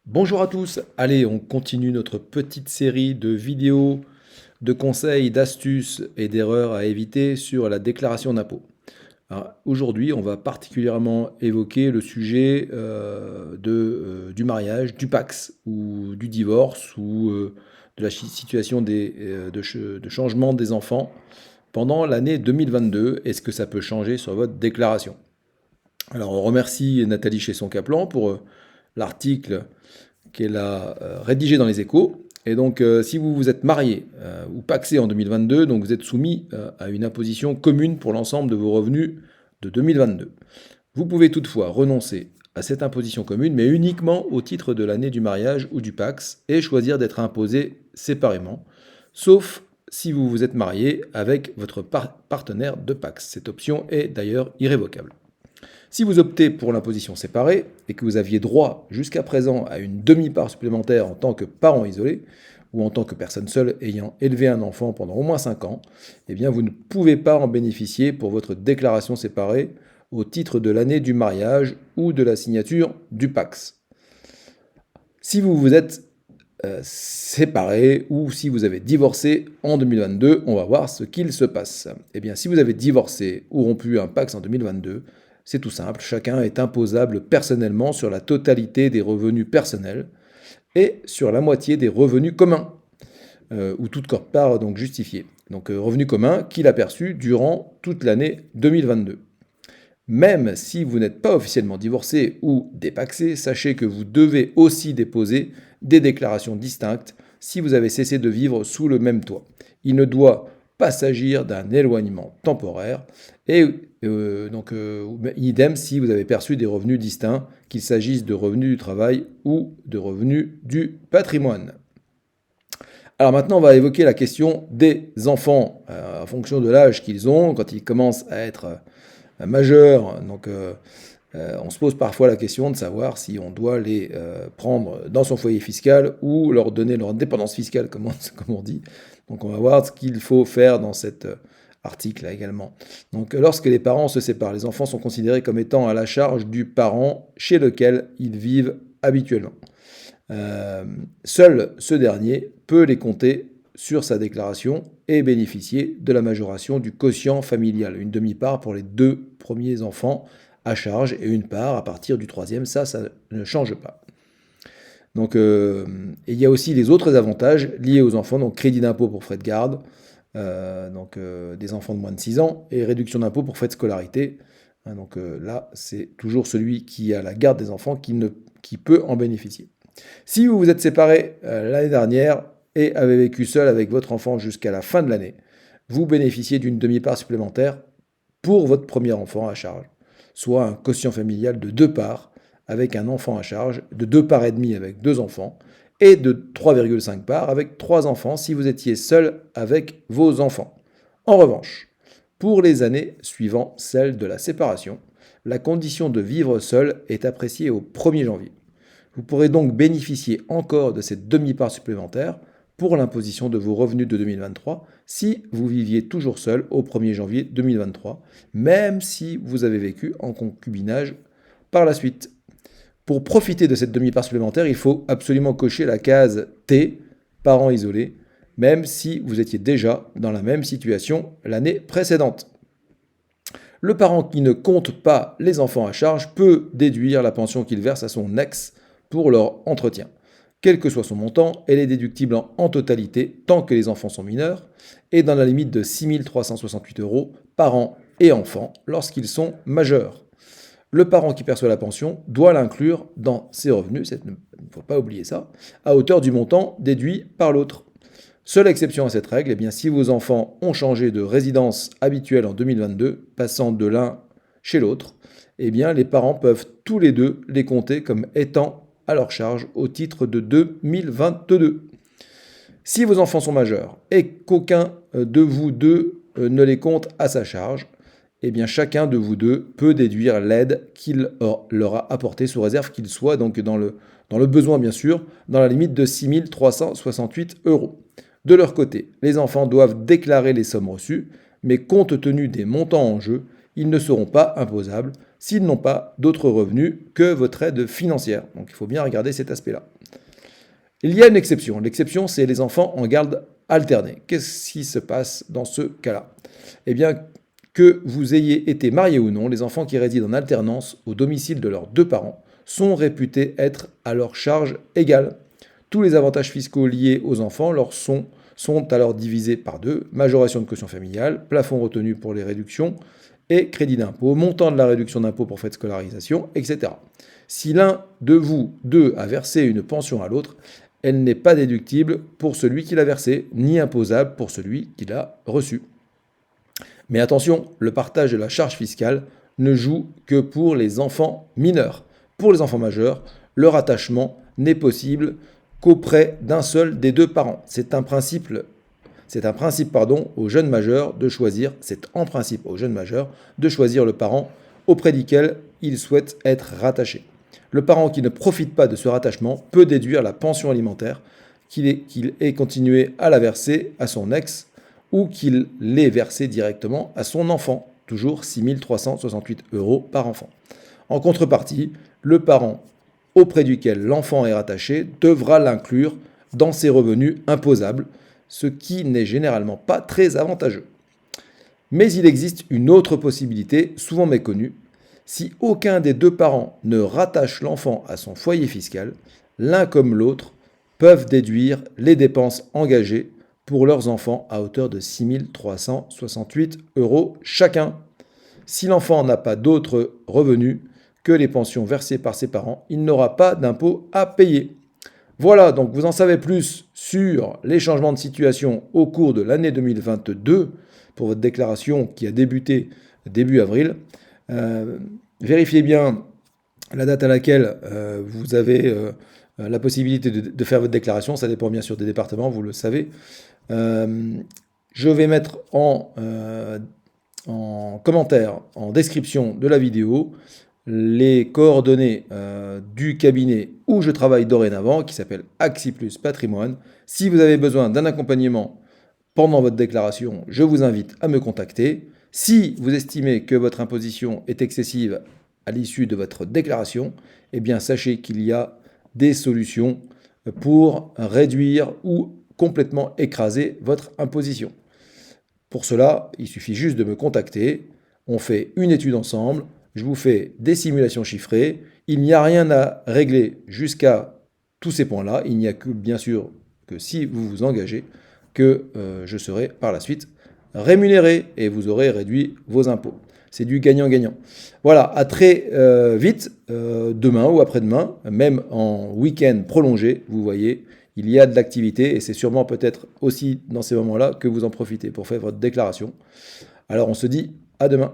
Bonjour à tous, allez, on continue notre petite série de vidéos, de conseils, d'astuces et d'erreurs à éviter sur la déclaration d'impôt. Alors, aujourd'hui, on va particulièrement évoquer le sujet du mariage, du PACS ou du divorce ou de la situation de changement des enfants pendant l'année 2022 et ce que ça peut changer sur votre déclaration. Alors, on remercie Nathalie Chesson-Kaplan pour l'article qu'elle a rédigé dans les Échos. Et donc, si vous vous êtes marié ou pacsé en 2022, donc vous êtes soumis à une imposition commune pour l'ensemble de vos revenus de 2022. Vous pouvez toutefois renoncer à cette imposition commune, mais uniquement au titre de l'année du mariage ou du PACS, et choisir d'être imposé séparément, sauf si vous vous êtes marié avec votre partenaire de PACS. Cette option est d'ailleurs irrévocable. Si vous optez pour l'imposition séparée et que vous aviez droit jusqu'à présent à une demi-part supplémentaire en tant que parent isolé ou en tant que personne seule ayant élevé un enfant pendant au moins 5 ans, eh bien vous ne pouvez pas en bénéficier pour votre déclaration séparée au titre de l'année du mariage ou de la signature du PACS. Si vous vous êtes séparé ou si vous avez divorcé en 2022, on va voir ce qu'il se passe. Eh bien, si vous avez divorcé ou rompu un PACS en 2022, c'est tout simple, chacun est imposable personnellement sur la totalité des revenus personnels et sur la moitié des revenus communs, ou toute quote-part donc justifiée. Donc revenu commun qu'il a perçu durant toute l'année 2022. Même si vous n'êtes pas officiellement divorcé ou dépacsé, sachez que vous devez aussi déposer des déclarations distinctes si vous avez cessé de vivre sous le même toit. Il ne doit pas s'agir d'un éloignement temporaire et idem si vous avez perçu des revenus distincts, qu'il s'agisse de revenus du travail ou de revenus du patrimoine. Alors maintenant, on va évoquer la question des enfants en fonction de l'âge qu'ils ont, quand ils commencent à être majeurs. Donc, on se pose parfois la question de savoir si on doit les prendre dans son foyer fiscal ou leur donner leur indépendance fiscale, comme on dit. Donc, on va voir ce qu'il faut faire dans cet article également. Donc, lorsque les parents se séparent, les enfants sont considérés comme étant à la charge du parent chez lequel ils vivent habituellement. Seul ce dernier peut les compter sur sa déclaration et bénéficier de la majoration du quotient familial, une demi-part pour les 2 premiers enfants à charge et une part à partir du troisième, ça ne change pas. Donc, il y a aussi les autres avantages liés aux enfants, donc crédit d'impôt pour frais de garde, des enfants de moins de 6 ans, et réduction d'impôt pour frais de scolarité. Donc là, c'est toujours celui qui a la garde des enfants qui peut en bénéficier. Si vous vous êtes séparé l'année dernière et avez vécu seul avec votre enfant jusqu'à la fin de l'année, vous bénéficiez d'une demi-part supplémentaire pour votre premier enfant à charge, soit un quotient familial de 2 parts avec un enfant à charge, de 2 parts et demi avec 2 enfants, et de 3,5 parts avec 3 enfants si vous étiez seul avec vos enfants. En revanche, pour les années suivant celle de la séparation, la condition de vivre seul est appréciée au 1er janvier. Vous pourrez donc bénéficier encore de cette demi-part supplémentaire pour l'imposition de vos revenus de 2023 si vous viviez toujours seul au 1er janvier 2023, même si vous avez vécu en concubinage par la suite. Pour profiter de cette demi-part supplémentaire, il faut absolument cocher la case T, parent isolé, même si vous étiez déjà dans la même situation l'année précédente. Le parent qui ne compte pas les enfants à charge peut déduire la pension qu'il verse à son ex pour leur entretien. Quel que soit son montant, elle est déductible en totalité tant que les enfants sont mineurs et dans la limite de 6 368 € par an et enfant lorsqu'ils sont majeurs. Le parent qui perçoit la pension doit l'inclure dans ses revenus, il ne faut pas oublier ça, à hauteur du montant déduit par l'autre. Seule exception à cette règle, eh bien, si vos enfants ont changé de résidence habituelle en 2022, passant de l'un chez l'autre, eh bien, les parents peuvent tous les deux les compter comme étant à leur charge au titre de 2022. Si vos enfants sont majeurs et qu'aucun de vous deux ne les compte à sa charge, eh bien chacun de vous deux peut déduire l'aide qu'il leur a apportée sous réserve qu'il soit donc dans le besoin bien sûr, dans la limite de 6 368 €. De leur côté, les enfants doivent déclarer les sommes reçues, mais compte tenu des montants en jeu, ils ne seront pas imposables s'ils n'ont pas d'autres revenus que votre aide financière. Donc il faut bien regarder cet aspect-là. Il y a une exception. L'exception, c'est les enfants en garde alternée. Qu'est-ce qui se passe dans ce cas-là? Eh bien, que vous ayez été marié ou non, les enfants qui résident en alternance au domicile de leurs deux parents sont réputés être à leur charge égale. Tous les avantages fiscaux liés aux enfants sont alors divisés par deux: majoration de quotient familial, plafond retenu pour les réductions et crédit d'impôt, montant de la réduction d'impôt pour frais de scolarisation, etc. Si l'un de vous deux a versé une pension à l'autre, elle n'est pas déductible pour celui qui l'a versée, ni imposable pour celui qui l'a reçue. Mais attention, le partage de la charge fiscale ne joue que pour les enfants mineurs. Pour les enfants majeurs, le rattachement n'est possible qu'auprès d'un seul des deux parents. C'est en principe aux jeunes majeurs de choisir le parent auprès duquel ils souhaitent être rattachés. Le parent qui ne profite pas de ce rattachement peut déduire la pension alimentaire qu'il ait continué à la verser à son ex ou qu'il l'ait versée directement à son enfant, toujours 6 368 € par enfant. En contrepartie, le parent auprès duquel l'enfant est rattaché devra l'inclure dans ses revenus imposables, ce qui n'est généralement pas très avantageux. Mais il existe une autre possibilité, souvent méconnue. Si aucun des deux parents ne rattache l'enfant à son foyer fiscal, l'un comme l'autre peuvent déduire les dépenses engagées pour leurs enfants à hauteur de 6 368 € chacun. Si l'enfant n'a pas d'autres revenus que les pensions versées par ses parents, il n'aura pas d'impôt à payer. Voilà, donc vous en savez plus sur les changements de situation au cours de l'année 2022 pour votre déclaration qui a débuté début avril. Vérifiez bien la date à laquelle vous avez la possibilité de faire votre déclaration. Ça dépend bien sûr des départements, vous le savez. Je vais mettre en commentaire, en description de la vidéo, les coordonnées du cabinet où je travaille dorénavant, qui s'appelle Axiplus Patrimoine. Si vous avez besoin d'un accompagnement pendant votre déclaration, je vous invite à me contacter. Si vous estimez que votre imposition est excessive à l'issue de votre déclaration, eh bien sachez qu'il y a des solutions pour réduire ou complètement écraser votre imposition. Pour cela, il suffit juste de me contacter. On fait une étude ensemble. Je vous fais des simulations chiffrées. Il n'y a rien à régler jusqu'à tous ces points-là. Il n'y a que, bien sûr, que si vous vous engagez, que je serai par la suite rémunéré et vous aurez réduit vos impôts. C'est du gagnant-gagnant. Voilà, à très vite, demain ou après-demain, même en week-end prolongé, vous voyez, il y a de l'activité et c'est sûrement peut-être aussi dans ces moments-là que vous en profitez pour faire votre déclaration. Alors on se dit à demain.